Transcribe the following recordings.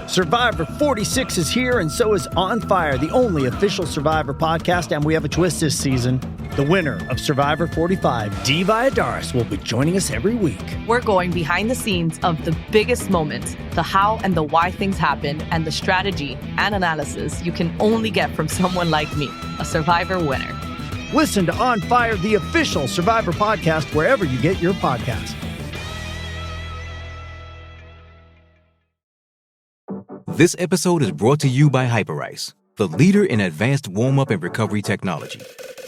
Survivor 46 is here, and so is On Fire, the only official Survivor podcast, and we have a twist this season. The winner of Survivor 45, Dee Valladares, will be joining us every week. We're going behind the scenes of the biggest moments, the how and the why things happen, and the strategy and analysis you can only get from someone like me, a Survivor winner. Listen to On Fire, the official Survivor podcast, wherever you get your podcasts. This episode is brought to you by Hyperice, the leader in advanced warm-up and recovery technology.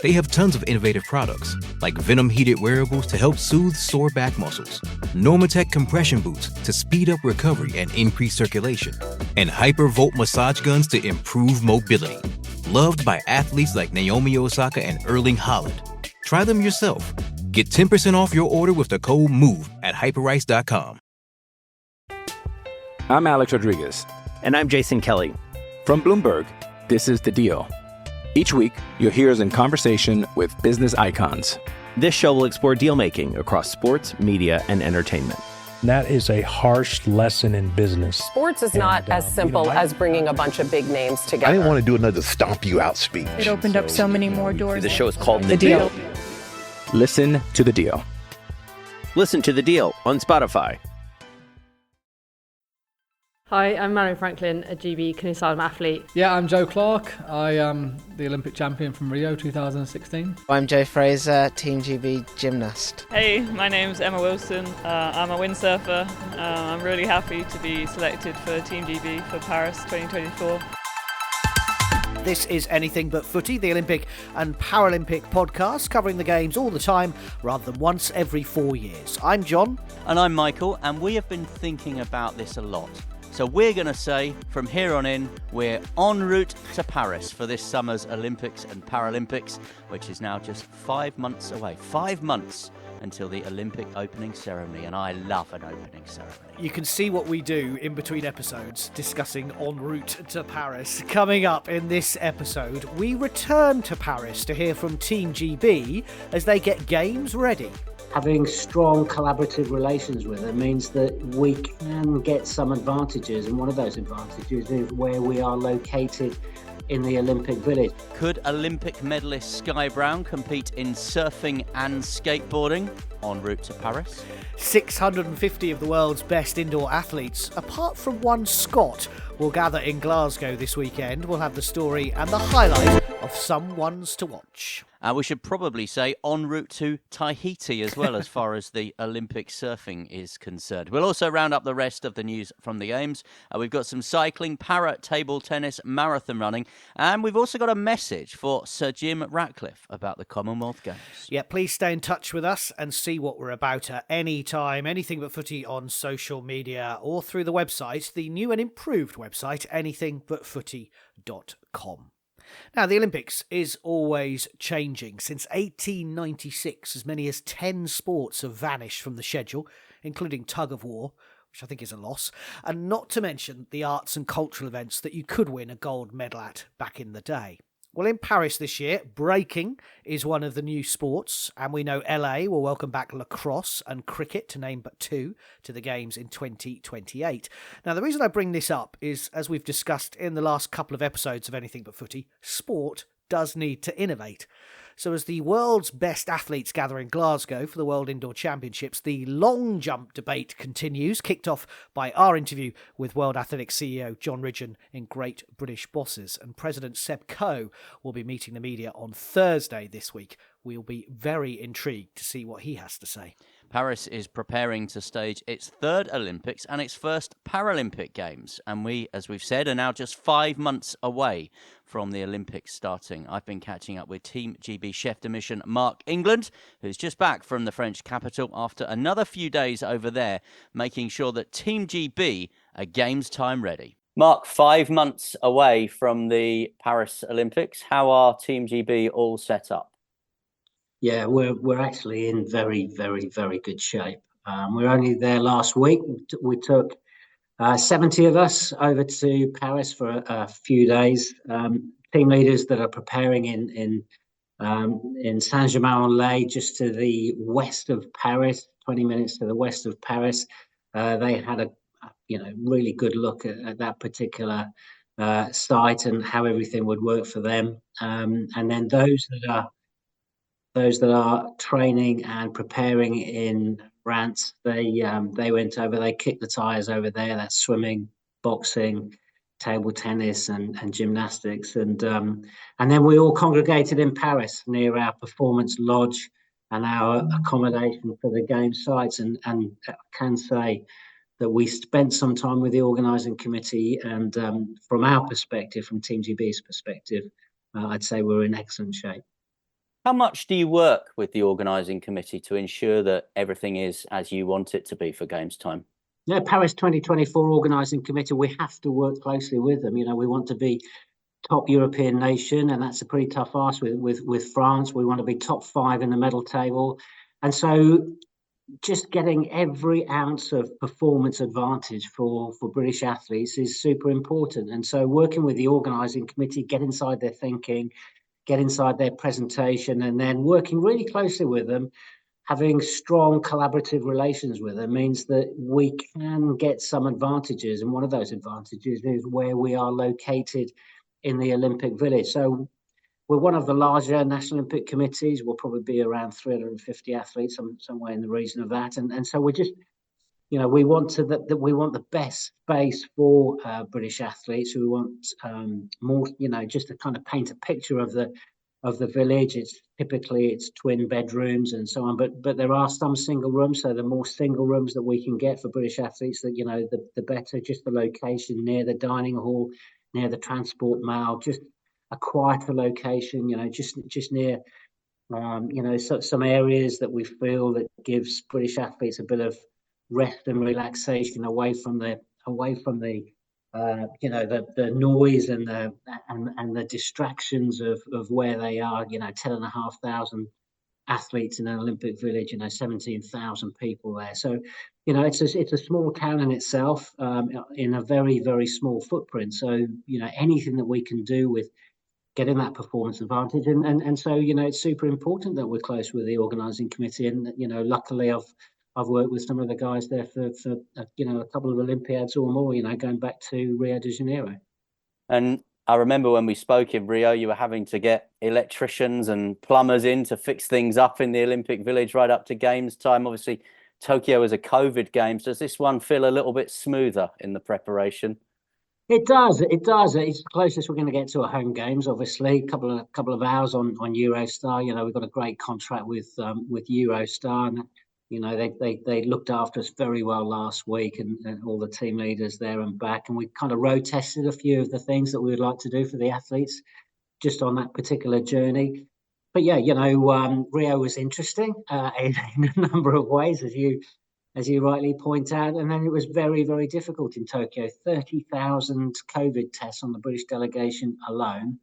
They have tons of innovative products, like Venom-heated wearables to help soothe sore back muscles, Normatec compression boots to speed up recovery and increase circulation, and Hypervolt massage guns to improve mobility. Loved by athletes like Naomi Osaka and Erling Haaland. Try them yourself. Get 10% off your order with the code MOVE at hyperice.com. I'm Alex Rodriguez. And I'm Jason Kelly. From Bloomberg, this is The Deal. Each week, you'll hear us in conversation with business icons. This show will explore deal-making across sports, media, and entertainment. That is a harsh lesson in business. Sports is not as simple as bringing a bunch of big names together. I didn't want to do another stomp you out speech. It opened up so many more doors. The show is called The Deal. Listen to The Deal. Listen to The Deal on Spotify. Hi, I'm Marion Franklin, a GB canoe slalom athlete. Yeah, I'm Joe Clark. I am the Olympic champion from Rio 2016. I'm Joe Fraser, Team GB gymnast. Hey, my name's Emma Wilson. I'm a windsurfer. I'm really happy to be selected for Team GB for Paris 2024. This is Anything But Footy, the Olympic and Paralympic podcast covering the games all the time rather than once every 4 years. I'm John. And I'm Michael, and we have been thinking about this a lot. So we're going to say, from here on in, we're en route to Paris for this summer's Olympics and Paralympics, which is now just 5 months away. 5 months until the Olympic opening ceremony, and I love an opening ceremony. You can see what we do in between episodes, discussing en route to Paris. Coming up in this episode, we return to Paris to hear from Team GB as they get games ready. Having strong collaborative relations with them means that we can get some advantages, and one of those advantages is where we are located in the Olympic Village. Could Olympic medalist Sky Brown compete in surfing and skateboarding en route to Paris? 650 of the world's best indoor athletes, apart from one Scot, will gather in Glasgow this weekend. We'll have the story and the highlight of some ones to watch. We should probably say en route to Tahiti as well, as far as the Olympic surfing is concerned. We'll also round up the rest of the news from the Games. We've got some cycling, para, table tennis, marathon running, and we've also got a message for Sir Jim Ratcliffe about the Commonwealth Games. Yeah, please stay in touch with us and see what we're about at any time. Anything But Footy on social media or through the website, the new and improved website, anythingbutfooty.com. Now, the Olympics is always changing. Since 1896, as many as 10 sports have vanished from the schedule, including tug of war, which I think is a loss, and not to mention the arts and cultural events that you could win a gold medal at back in the day. Well, in Paris this year, breaking is one of the new sports, and we know LA will welcome back lacrosse and cricket, to name but two, to the Games in 2028. Now, the reason I bring this up is, as we've discussed in the last couple of episodes of Anything But Footy, sport does need to innovate. So as the world's best athletes gather in Glasgow for the World Indoor Championships, the long jump debate continues, kicked off by our interview with World Athletics CEO John Ridgeon in Great British Bosses. And President Seb Coe will be meeting the media on Thursday this week. We'll be very intrigued to see what he has to say. Paris is preparing to stage its third Olympics and its first Paralympic Games. And we, as we've said, are now just 5 months away from the Olympics starting. I've been catching up with Team GB chef de mission Mark England, who's just back from the French capital after another few days over there, making sure that Team GB are Games time ready. Mark, 5 months away from the Paris Olympics. How are Team GB all set up? Yeah, we're actually in very, very, very good shape. We're only there last week. We took 70 of us over to Paris for a few days. Team leaders that are preparing in Saint-Germain-en-Laye, just to the west of Paris, 20 minutes to the west of Paris. They had a really good look at that particular site and how everything would work for them. And then those that are training and preparing in Rants, they went over, they kicked the tires over there. That's swimming, boxing, table tennis, and gymnastics, and then we all congregated in Paris near our performance lodge and our accommodation for the game sites, and I can say that we spent some time with the organising committee, and from our perspective, from Team GB's perspective, I'd say we're in excellent shape. How much do you work with the organising committee to ensure that everything is as you want it to be for games time? Yeah, Paris 2024 organising committee, we have to work closely with them. We want to be top European nation, and that's a pretty tough ask with France. We want to be top 5 in the medal table. And so just getting every ounce of performance advantage for British athletes is super important. And so working with the organising committee, get inside their thinking, get inside their presentation, and then working really closely with them, having strong collaborative relations with them means that we can get some advantages. And one of those advantages is where we are located in the Olympic Village. So we're one of the larger National Olympic Committees. We'll probably be around 350 athletes, somewhere in the region of that. And so we're just, we want the best space for British athletes. We want more, just to kind of paint a picture of the village. It's twin bedrooms and so on, but there are some single rooms. So the more single rooms that we can get for British athletes, that the better. Just the location near the dining hall, near the transport mall, just a quieter location. Just near some areas that we feel that gives British athletes a bit of rest and relaxation away from the noise and the distractions of where they are. 10,500 athletes in an Olympic Village. 17,000 people there. So it's a small town in itself, in a very, very small footprint. So anything that we can do with getting that performance advantage, and so it's super important that we're close with the organising committee. And luckily I've worked with some of the guys there for a couple of Olympiads or more, going back to Rio de Janeiro. And I remember when we spoke in Rio, you were having to get electricians and plumbers in to fix things up in the Olympic Village right up to games time. Obviously, Tokyo is a COVID Games. Does this one feel a little bit smoother in the preparation? It does. It's the closest we're going to get to a home games. Obviously, couple of hours on Eurostar. We've got a great contract with Eurostar, and they looked after us very well last week, and all the team leaders there and back. And we kind of road tested a few of the things that we would like to do for the athletes just on that particular journey. But yeah, Rio was interesting in a number of ways, as you rightly point out. And then it was very, very difficult in Tokyo. 30,000 COVID tests on the British delegation alone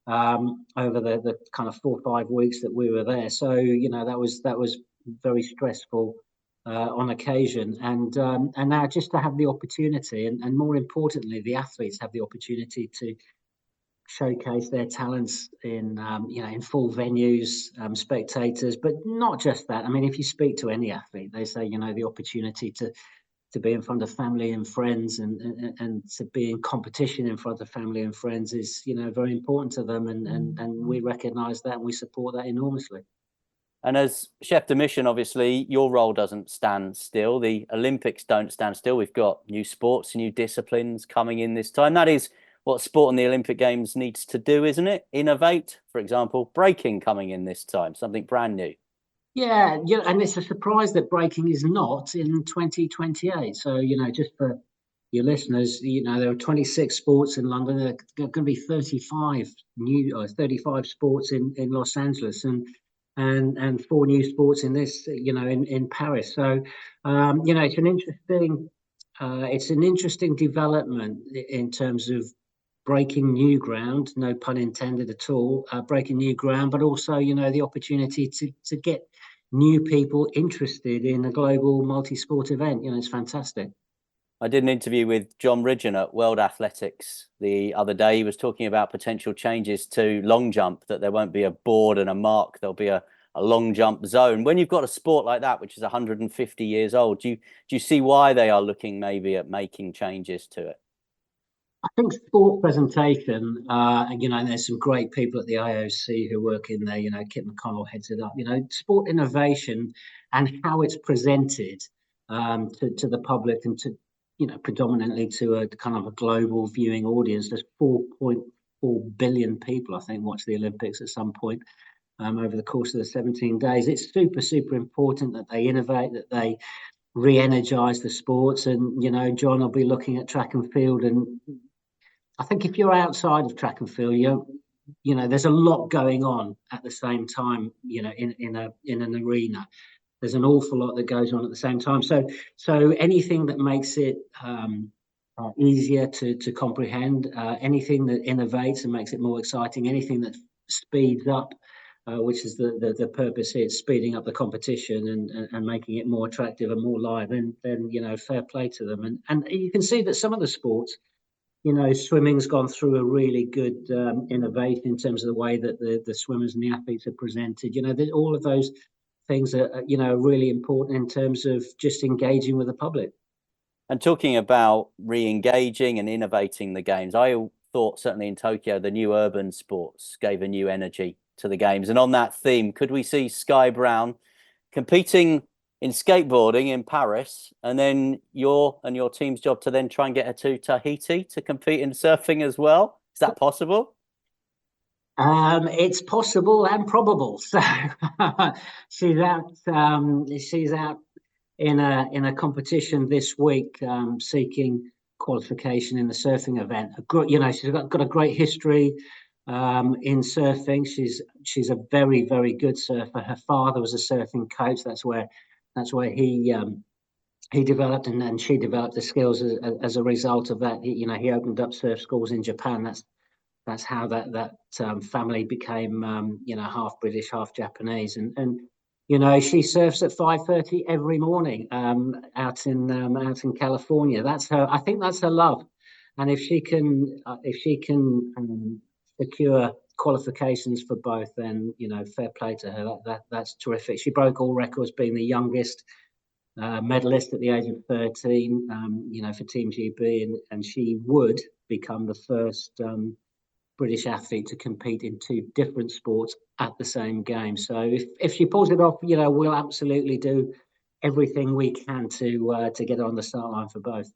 over the kind of 4 or 5 weeks that we were there. So, that was very stressful on occasion. And now just to have the opportunity, and more importantly, the athletes have the opportunity to showcase their talents in full venues, spectators, but not just that. I mean, if you speak to any athlete, they say the opportunity to be in front of family and friends, and to be in competition in front of family and friends is very important to them, and we recognise that and we support that enormously. And as chef de mission, obviously, your role doesn't stand still. The Olympics don't stand still. We've got new sports, new disciplines coming in this time. That is what sport in the Olympic Games needs to do, isn't it? Innovate. For example, breaking coming in this time, something brand new. Yeah, and it's a surprise that breaking is not in 2028. So, just for your listeners, there are 26 sports in London. There are going to be 35 sports in Los Angeles, and 4 new sports in this, in Paris. So, it's an interesting development in terms of breaking new ground, no pun intended at all, breaking new ground, but also, the opportunity to get new people interested in a global multi-sport event. It's fantastic. I did an interview with John Ridgen at World Athletics the other day. He was talking about potential changes to long jump, that there won't be a board and a mark. There'll be a a long jump zone. When you've got a sport like that, which is 150 years old, do you see why they are looking maybe at making changes to it? I think sport presentation, there's some great people at the IOC who work in there, Kit McConnell heads it up, sport innovation and how it's presented to the public and to, predominantly to a kind of a global viewing audience. There's 4.4 billion people, I think, watch the Olympics at some point over the course of the 17 days. It's super, super important that they innovate, that they re-energise the sports. And, John will be looking at track and field, and I think if you're outside of track and field, there's a lot going on at the same time, in an arena. There's an awful lot that goes on at the same time. So anything that makes it easier to comprehend, anything that innovates and makes it more exciting, anything that speeds up, which is the purpose here, speeding up the competition and making it more attractive and more live, then fair play to them. And you can see that some of the sports, swimming's gone through a really good innovation in terms of the way that the swimmers and the athletes are presented. All of those things are, really important in terms of just engaging with the public. And talking about re-engaging and innovating the games, I thought certainly in Tokyo, the new urban sports gave a new energy to the games. And on that theme, could we see Sky Brown competing in skateboarding in Paris, and then your team's job to then try and get her to Tahiti to compete in surfing as well? Is that possible? It's possible and probable. So she's out in a competition this week, seeking qualification in the surfing event. She's got a great history in surfing. She's a very, very good surfer. Her father was a surfing coach. That's where he developed and she developed the skills as a result of that. He opened up surf schools in Japan. That's how that family became half British, half Japanese. And she surfs at 5:30 every morning out in California. That's her. I think that's her love. And if she can secure qualifications for both, then fair play to her. That's terrific. She broke all records, being the youngest medalist at the age of 13, for Team GB, and she would become the first British athlete to compete in two different sports at the same game. So if she pulls it off, we'll absolutely do everything we can to get her on the start line for both.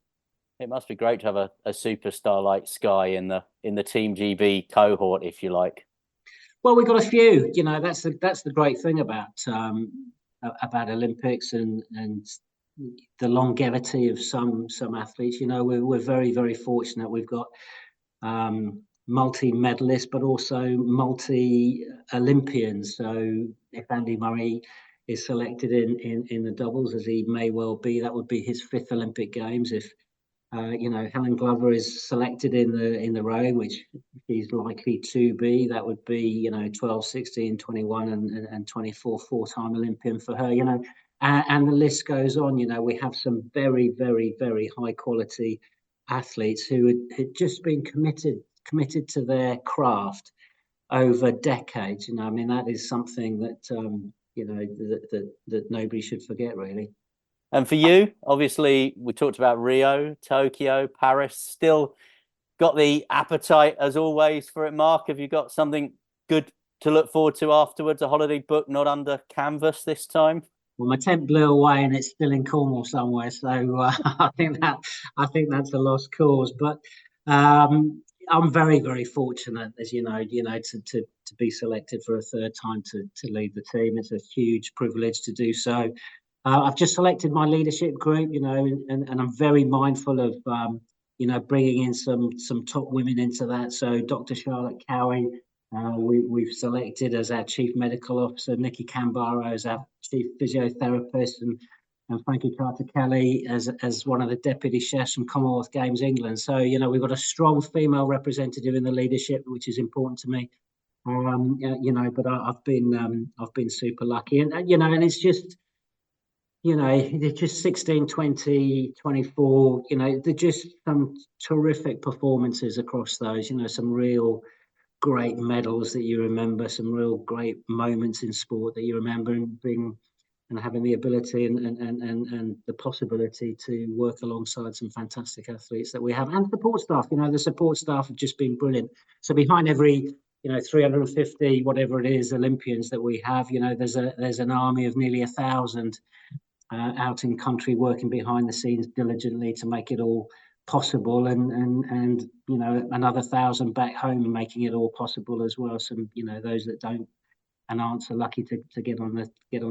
It must be great to have a superstar like Sky in the Team GB cohort, if you like. Well, we've got a few. That's the great thing about Olympics and the longevity of some athletes. We're very, very fortunate. We've got multi-medalists, but also multi-Olympians. So if Andy Murray is selected in the doubles, as he may well be, that would be his 5th Olympic Games. If Helen Glover is selected in the rowing, which she's likely to be, that would be 12, 16, 21 and 24 4-time Olympian for her. And the list goes on. We have some very, very, very high quality athletes who had just been committed to their craft over decades. That is something that that nobody should forget, really. And for you, obviously, we talked about Rio, Tokyo, Paris. Still got the appetite, as always, for it, Mark? Have you got something good to look forward to afterwards? A holiday book not under canvas this time? Well, my tent blew away and it's still in Cornwall somewhere, so I think that's a lost cause. But I'm very, very fortunate, as you know, to be selected for a third time to lead the team. It's a huge privilege to do so. I've just selected my leadership group, and I'm very mindful of, bringing in some top women into that. So Dr. Charlotte Cowie, we've selected as our Chief Medical Officer, Nikki Cambaro as our Chief Physiotherapist, and Frankie Carter-Kelly as one of the Deputy Chefs from Commonwealth Games England. So, we've got a strong female representative in the leadership, which is important to me. But I've been super lucky. And it's just, they're just 16, 20, 24, they're just some terrific performances across those, some real great medals that you remember, some real great moments in sport that you remember, and having the ability and the possibility to work alongside some fantastic athletes that we have, and support staff. The support staff have just been brilliant. So behind every 350 whatever it is Olympians that we have, there's an army of nearly 1,000 out in country working behind the scenes diligently to make it all possible, and another 1,000 back home making it all possible as well. Some those that don't and aren't so lucky to get on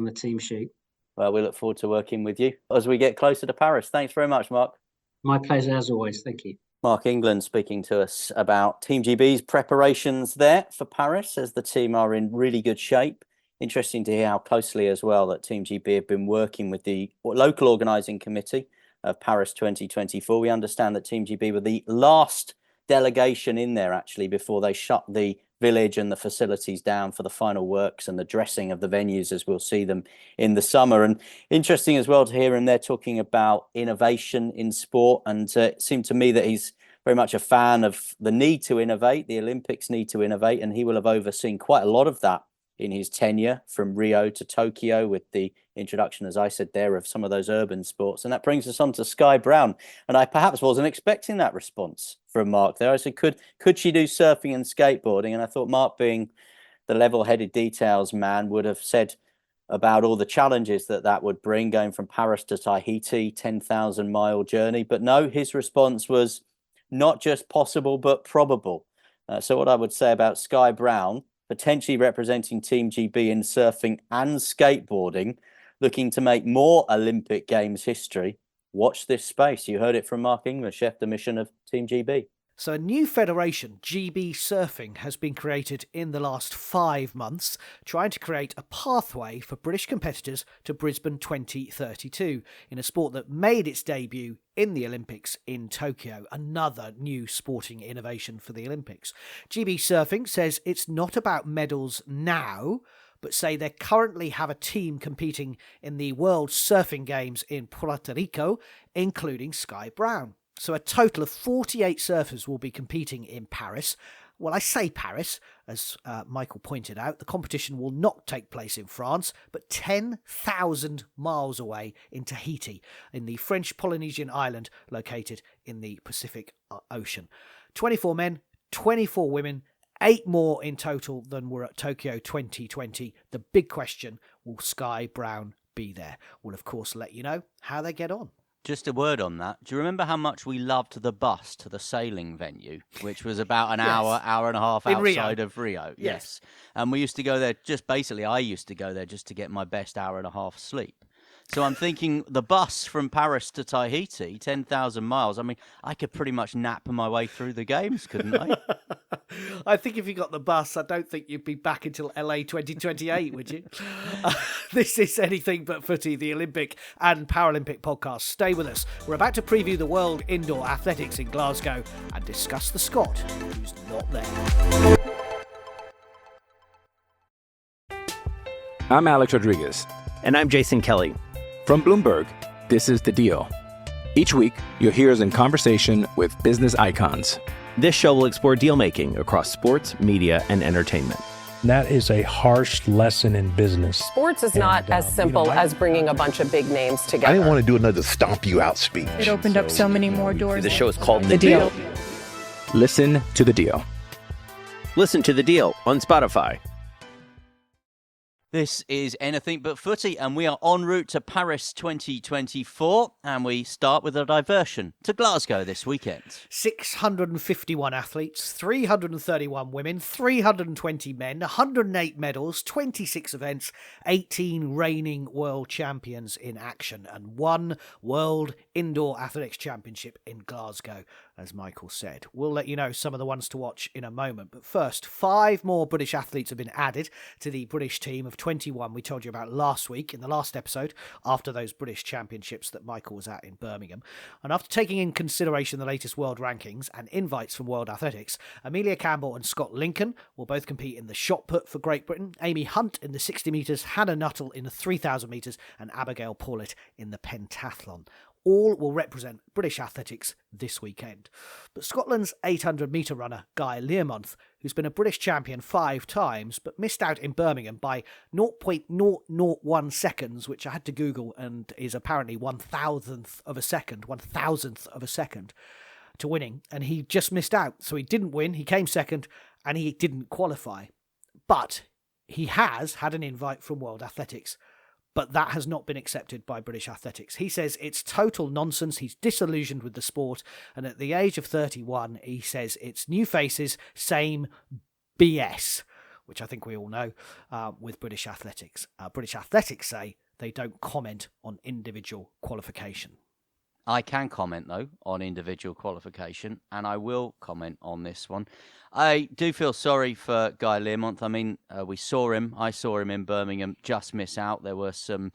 the team sheet. Well, we look forward to working with you as we get closer to Paris. Thanks very much, Mark. My pleasure as always. Thank you. Mark England speaking to us about Team GB's preparations there for Paris, as the team are in really good shape. Interesting to hear how closely as well that Team GB have been working with the local organising committee of Paris 2024. We understand that Team GB were the last delegation in there actually before they shut the village and the facilities down for the final works and the dressing of the venues as we'll see them in the summer. And interesting as well to hear him there talking about innovation in sport, and it seemed to me that he's very much a fan of the need to innovate. The Olympics need to innovate, and he will have overseen quite a lot of that in his tenure from Rio to Tokyo, with the introduction, as I said there, of some of those urban sports. And that brings us on to Sky Brown. And I perhaps wasn't expecting that response from Mark there. I said, could she do surfing and skateboarding? And I thought Mark, being the level-headed details man, would have said about all the challenges that would bring, going from Paris to Tahiti, 10,000-mile journey. But no, his response was not just possible, but probable. So what I would say about Sky Brown, potentially representing Team GB in surfing and skateboarding, looking to make more Olympic Games history. Watch this space. You heard it from Mark England, chef de mission of Team GB. So a new federation, GB Surfing, has been created in the last 5 months, trying to create a pathway for British competitors to Brisbane 2032, in a sport that made its debut in the Olympics in Tokyo. Another new sporting innovation for the Olympics. GB Surfing says it's not about medals now, but say they currently have a team competing in the World Surfing Games in Puerto Rico, including Sky Brown. So a total of 48 surfers will be competing in Paris. Well, I say Paris, as Michael pointed out, the competition will not take place in France, but 10,000 miles away in Tahiti, in the French Polynesian island located in the Pacific Ocean. 24 men, 24 women, 8 more in total than were at Tokyo 2020. The big question, will Sky Brown be there? We'll, of course, let you know how they get on. Just a word on that. Do you remember how much we loved the bus to the sailing venue, which was about an hour and a half outside of Rio? Yes. And we used to go there I used to go there just to get my best hour and a half sleep. So I'm thinking the bus from Paris to Tahiti, 10,000 miles. I mean, I could pretty much nap my way through the games, couldn't I? I think if you got the bus, I don't think you'd be back until LA 2028, would you? This is Anything But Footy, the Olympic and Paralympic podcast. Stay with us. We're about to preview the World Indoor Athletics in Glasgow and discuss the Scot who's not there. I'm Alex Rodriguez. And I'm Jason Kelly. From Bloomberg, this is The Deal. Each week, you'll hear us in conversation with business icons. This show will explore deal-making across sports, media, and entertainment. That is a harsh lesson in business. Sports is not as simple as bringing a bunch of big names together. I didn't want to do another stomp you out speech. It opened up so many more doors. The show is called The Deal. Listen to The Deal. Listen to The Deal on Spotify. This is Anything But Footy, and we are en route to Paris 2024, and we start with a diversion to Glasgow this weekend. 651 athletes, 331 women, 320 men, 108 medals, 26 events, 18 reigning world champions in action, and 1 World Indoor Athletics Championship in Glasgow, as Michael said. We'll let you know some of the ones to watch in a moment, but first, 5 more British athletes have been added to the British team of 21 we told you about last week in the last episode, after those British Championships that Michael was at in Birmingham. And after taking in consideration the latest world rankings and invites from World Athletics, Amelia Campbell and Scott Lincoln will both compete in the shot put for Great Britain, Amy Hunt in the 60 metres, Hannah Nuttall in the 3,000 metres, and Abigail Paulet in the pentathlon. all will represent British athletics this weekend. But Scotland's 800-metre runner Guy Learmonth, who's been a British champion 5 times but missed out in Birmingham by 0.001 seconds, which I had to Google and is apparently 1,000th of a second to winning, and he just missed out. So he didn't win, he came second, and he didn't qualify. But he has had an invite from World Athletics, but that has not been accepted by British Athletics. He says it's total nonsense, he's disillusioned with the sport, and at the age of 31, he says it's new faces, same BS, which I think we all know with British Athletics. British Athletics say they don't comment on individual qualification. I can comment, though, on individual qualification, and I will comment on this one. I do feel sorry for Guy Learmonth. I mean, I saw him in Birmingham just miss out. There were some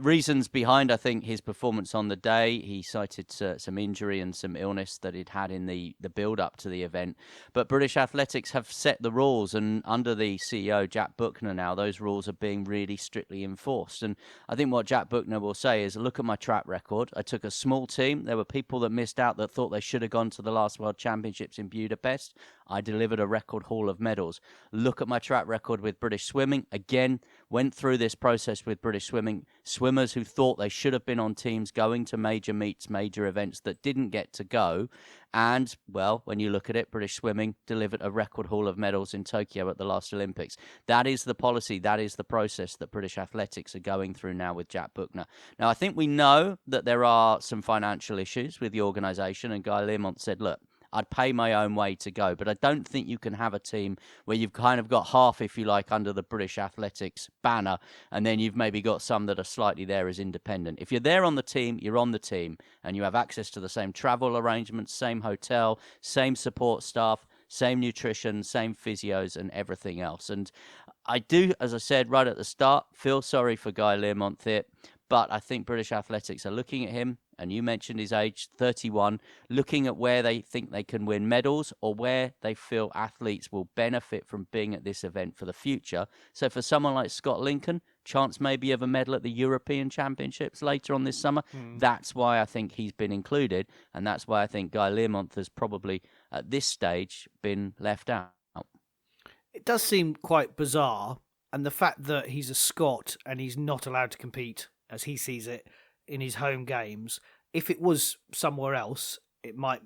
reasons behind, I think, his performance on the day. He cited some injury and some illness that he'd had in the build-up to the event. But British Athletics have set the rules, and under the CEO, Jack Buckner now, those rules are being really strictly enforced. And I think what Jack Buckner will say is, look at my track record. I took a small team. There were people that missed out that thought they should have gone to the last World Championships in Budapest. I delivered a record haul of medals. Look at my track record with British swimming. Again, went through this process with British swimming. Swimmers who thought they should have been on teams going to major meets, major events that didn't get to go. And, well, when you look at it, British swimming delivered a record haul of medals in Tokyo at the last Olympics. That is the policy. That is the process that British Athletics are going through now with Jack Buckner. Now, I think we know that there are some financial issues with the organisation, and Guy Learmonth said, look, I'd pay my own way to go, but I don't think you can have a team where you've kind of got half, if you like, under the British Athletics banner, and then you've maybe got some that are slightly there as independent. If you're there on the team, you're on the team, and you have access to the same travel arrangements, same hotel, same support staff, same nutrition, same physios, and everything else. And I do, as I said right at the start, feel sorry for Guy Learmonth here, but I think British Athletics are looking at him, and you mentioned his age, 31, looking at where they think they can win medals or where they feel athletes will benefit from being at this event for the future. So for someone like Scott Lincoln, chance maybe of a medal at the European Championships later on this summer. That's why I think he's been included, and that's why I think Guy Learmonth has probably, at this stage, been left out. It does seem quite bizarre, and the fact that he's a Scot and he's not allowed to compete, as he sees it, in his home games. If it was somewhere else, it might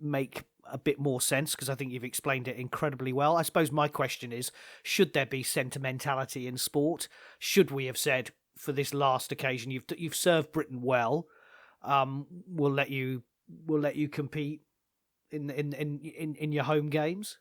make a bit more sense, because I think you've explained it incredibly well. I suppose my question is, should there be sentimentality in sport? Should we have said, for this last occasion, you've served Britain well, we'll let you compete in your home games?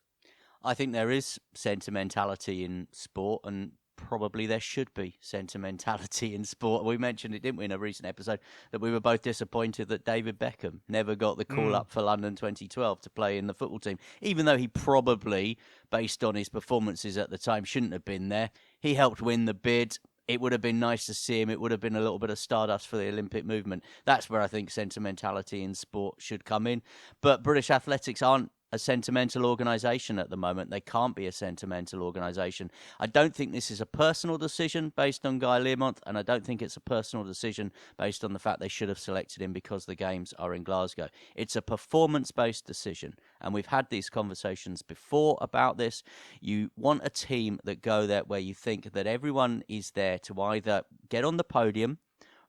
I think there is sentimentality in sport, and probably there should be sentimentality in sport. We mentioned it, didn't we, in a recent episode, that we were both disappointed that David Beckham never got the call up for London 2012 to play in the football team, even though he probably, based on his performances at the time, shouldn't have been there. He helped win the bid. It would have been nice to see him. It would have been a little bit of stardust for the Olympic movement. That's where I think sentimentality in sport should come in. But British Athletics aren't a sentimental organisation at the moment. They can't be a sentimental organisation. I don't think this is a personal decision based on Guy Learmonth, and I don't think it's a personal decision based on the fact they should have selected him because the games are in Glasgow. It's a performance-based decision, and we've had these conversations before about this. You want a team that go there where you think that everyone is there to either get on the podium,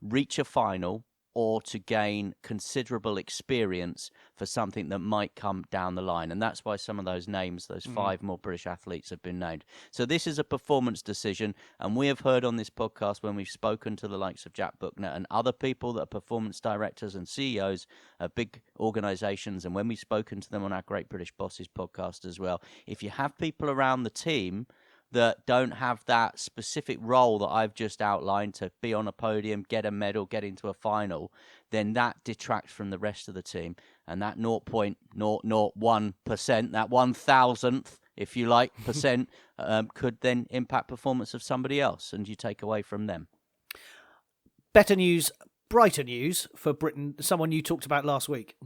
reach a final, or to gain considerable experience for something that might come down the line. And that's why some of those names, those 5 more British athletes, have been named. So this is a performance decision, and we have heard on this podcast when we've spoken to the likes of Jack Buckner and other people that are performance directors and CEOs of big organisations, and when we've spoken to them on our Great British Bosses podcast as well, if you have people around the team that don't have that specific role that I've just outlined to be on a podium, get a medal, get into a final, then that detracts from the rest of the team. And that 0.001%, that 1,000th, if you like, percent, could then impact performance of somebody else, and you take away from them. Better news, brighter news for Britain, someone you talked about last week.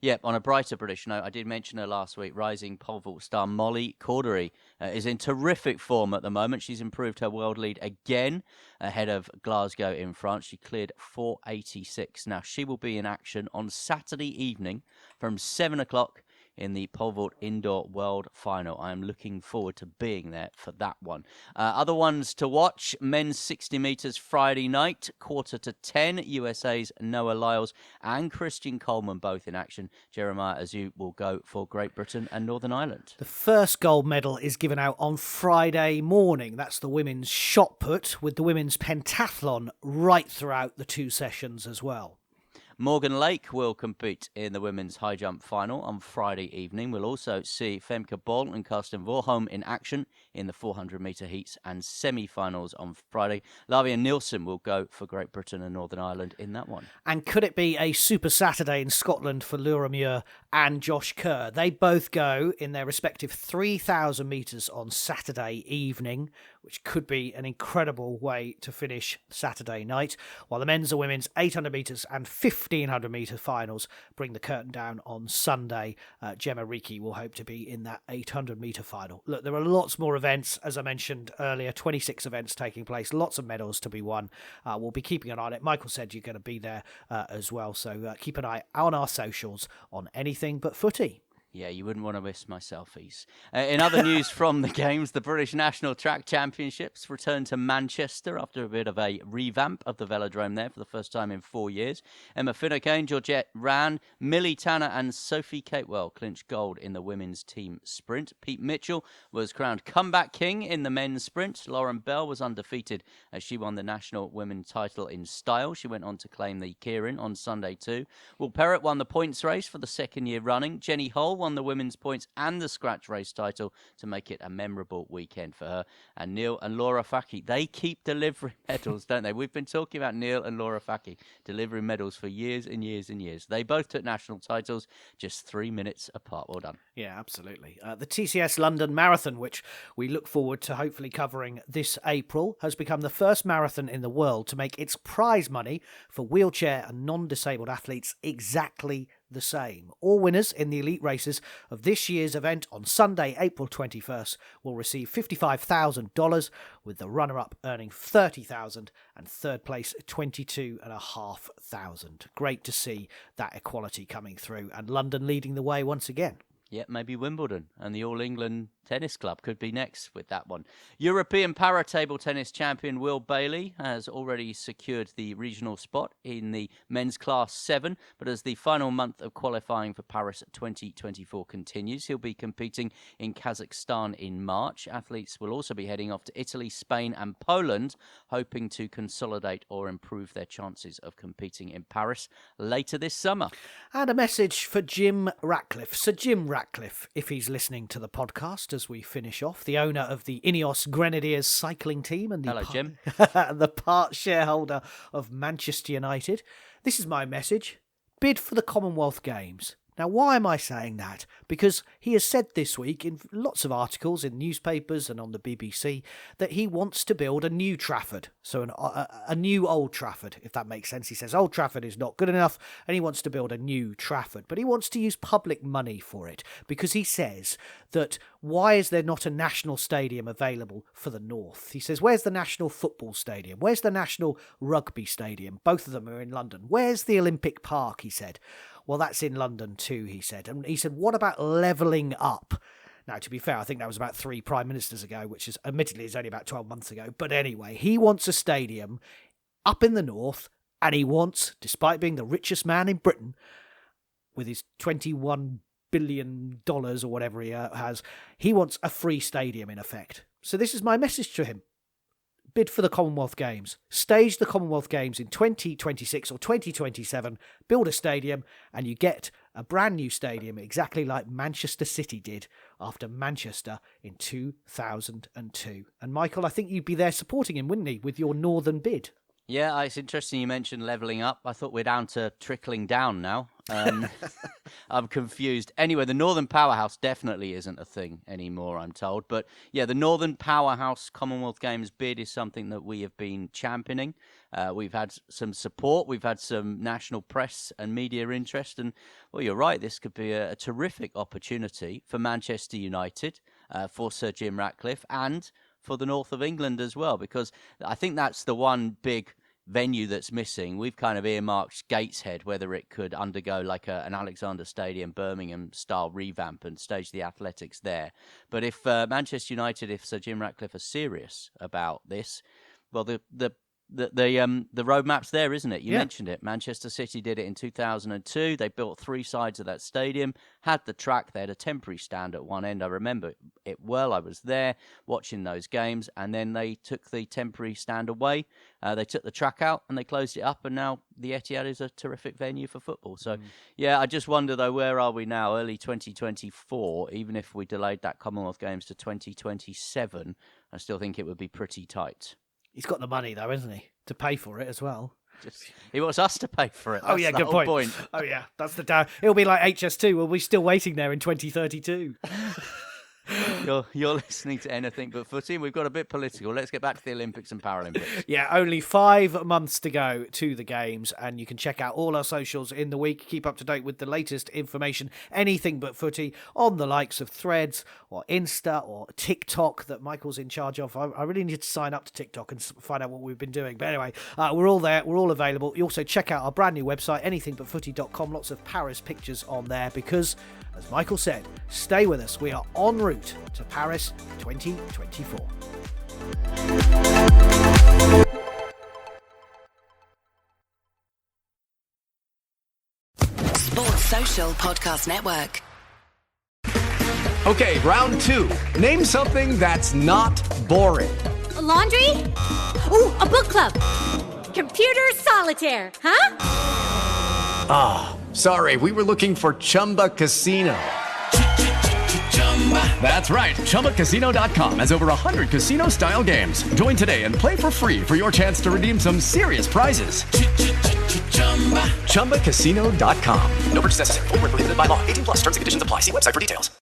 Yep, on a brighter British note, I did mention her last week. Rising pole vault star Molly Cordery is in terrific form at the moment. She's improved her world lead again ahead of Glasgow in France. She cleared 4:86. Now, she will be in action on Saturday evening from 7 o'clock in the pole vault indoor world final. I am looking forward to being there for that one. Other ones to watch: men's 60 metres Friday night, 9:45. USA's Noah Lyles and Christian Coleman both in action. Jeremiah Azew will go for Great Britain and Northern Ireland. The first gold medal is given out on Friday morning. That's the women's shot put, with the women's pentathlon right throughout the two sessions as well. Morgan Lake will compete in the women's high jump final on Friday evening. We'll also see Femke Bol and Karsten Warholm in action in the 400-metre heats and semi-finals on Friday. Lavia Nielsen will go for Great Britain and Northern Ireland in that one. And could it be a Super Saturday in Scotland for Laura Muir and Josh Kerr? They both go in their respective 3,000 metres on Saturday evening, which could be an incredible way to finish Saturday night, while the men's and women's 800 metres and 1,500 metre finals bring the curtain down on Sunday. Gemma Reekie will hope to be in that 800 metre final. Look, there are lots more events, as I mentioned earlier, 26 events taking place, lots of medals to be won. We'll be keeping an eye on it. Michael said you're going to be there as well, so keep an eye on our socials on anything but footy. Yeah, you wouldn't want to miss my selfies. In other news from the Games, the British National Track Championships returned to Manchester after a bit of a revamp of the velodrome there for the first time in 4 years. Emma Finnecane, Georgette Rand, Millie Tanner and Sophie Catewell clinched gold in the women's team sprint. Pete Mitchell was crowned comeback king in the men's sprint. Lauren Bell was undefeated as she won the national women's title in style. She went on to claim the Keirin on Sunday too. Will Perrott won the points race for the second year running. Jenny Hull won the women's points and the scratch race title to make it a memorable weekend for her. And Neil and Laura Fackie, they keep delivering medals, don't they? We've been talking about Neil and Laura Fackie delivering medals for years and years and years. They both took national titles just 3 minutes apart. Well done. Yeah, absolutely. The TCS London Marathon, which we look forward to hopefully covering this April, has become the first marathon in the world to make its prize money for wheelchair and non-disabled athletes exactly the same. All winners in the elite races of this year's event on Sunday, April 21st, will receive $55,000, with the runner-up earning $30,000 and third place $22,500. Great to see that equality coming through, and London leading the way once again. Yeah, maybe Wimbledon and the All England Tennis Club could be next with that one. European para table tennis champion Will Bailey has already secured the regional spot in the men's class 7, but as the final month of qualifying for Paris 2024 continues, he'll be competing in Kazakhstan in March. Athletes will also be heading off to Italy, Spain and Poland, hoping to consolidate or improve their chances of competing in Paris later this summer. And a message for Jim Ratcliffe. Sir Jim Ratcliffe, if he's listening to the podcast as we finish off, the owner of the Ineos Grenadiers cycling team and the part shareholder of Manchester United. This is my message. Bid for the Commonwealth Games. Now, why am I saying that? Because he has said this week in lots of articles in newspapers and on the BBC that he wants to build a new Trafford. So a new Old Trafford, if that makes sense. He says Old Trafford is not good enough and he wants to build a new Trafford. But he wants to use public money for it because he says that why is there not a national stadium available for the North? He says, where's the National Football Stadium? Where's the National Rugby Stadium? Both of them are in London. Where's the Olympic Park, he said. Well, that's in London too, he said. And he said, what about levelling up? Now, to be fair, I think that was about 3 prime ministers ago, which is admittedly is only about 12 months ago. But anyway, he wants a stadium up in the north, and he wants, despite being the richest man in Britain, with his $21 billion or whatever he has, he wants a free stadium in effect. So this is my message to him. Bid for the Commonwealth Games. Stage the Commonwealth Games in 2026 or 2027. Build a stadium and you get a brand new stadium exactly like Manchester City did after Manchester in 2002. And Michael, I think you'd be there supporting him, wouldn't he, with your northern bid? Yeah, it's interesting you mentioned levelling up. I thought we're down to trickling down now. I'm confused. Anyway, the Northern Powerhouse definitely isn't a thing anymore, I'm told. But yeah, the Northern Powerhouse Commonwealth Games bid is something that we have been championing. We've had some support. We've had some national press and media interest. And, well, you're right, this could be a terrific opportunity for Manchester United, for Sir Jim Ratcliffe, and for the north of England as well, because I think that's the one big venue that's missing. We've kind of earmarked Gateshead, whether it could undergo like an Alexander Stadium, Birmingham style revamp and stage the athletics there. But if Manchester United, if Sir Jim Ratcliffe are serious about this, well, the roadmap's there, isn't it? You mentioned it. Manchester City did it in 2002. They built 3 sides of that stadium, had the track. They had a temporary stand at one end. I remember it well. I was there watching those games, and then they took the temporary stand away. They took the track out and they closed it up, and now the Etihad is a terrific venue for football. So, yeah, I just wonder, though, where are we now? Early 2024, even if we delayed that Commonwealth Games to 2027, I still think it would be pretty tight. He's got the money, though, hasn't he, to pay for it as well. He wants us to pay for it. That's good point. Oh, yeah, that's the down. It'll be like HS2. We'll be still waiting there in 2032. You're listening to Anything But Footy, and we've got a bit political. Let's get back to the Olympics and Paralympics. Yeah, only 5 months to go to the Games, and you can check out all our socials in the week. Keep up to date with the latest information, Anything But Footy, on the likes of Threads or Insta or TikTok that Michael's in charge of. I really need to sign up to TikTok and find out what we've been doing. But anyway, we're all there. We're all available. You also check out our brand new website, anythingbutfooty.com. Lots of Paris pictures on there because, as Michael said, stay with us. We are en route to Paris 2024. Sports Social Podcast Network. Okay, round 2. Name something that's not boring. A laundry? Ooh, a book club. Computer solitaire, huh? Ah, sorry, we were looking for Chumba Casino. That's right, ChumbaCasino.com has over 100 casino-style games. Join today and play for free for your chance to redeem some serious prizes. ChumbaCasino.com. No purchase necessary. Void where prohibited by law. 18+ terms and conditions apply. See website for details.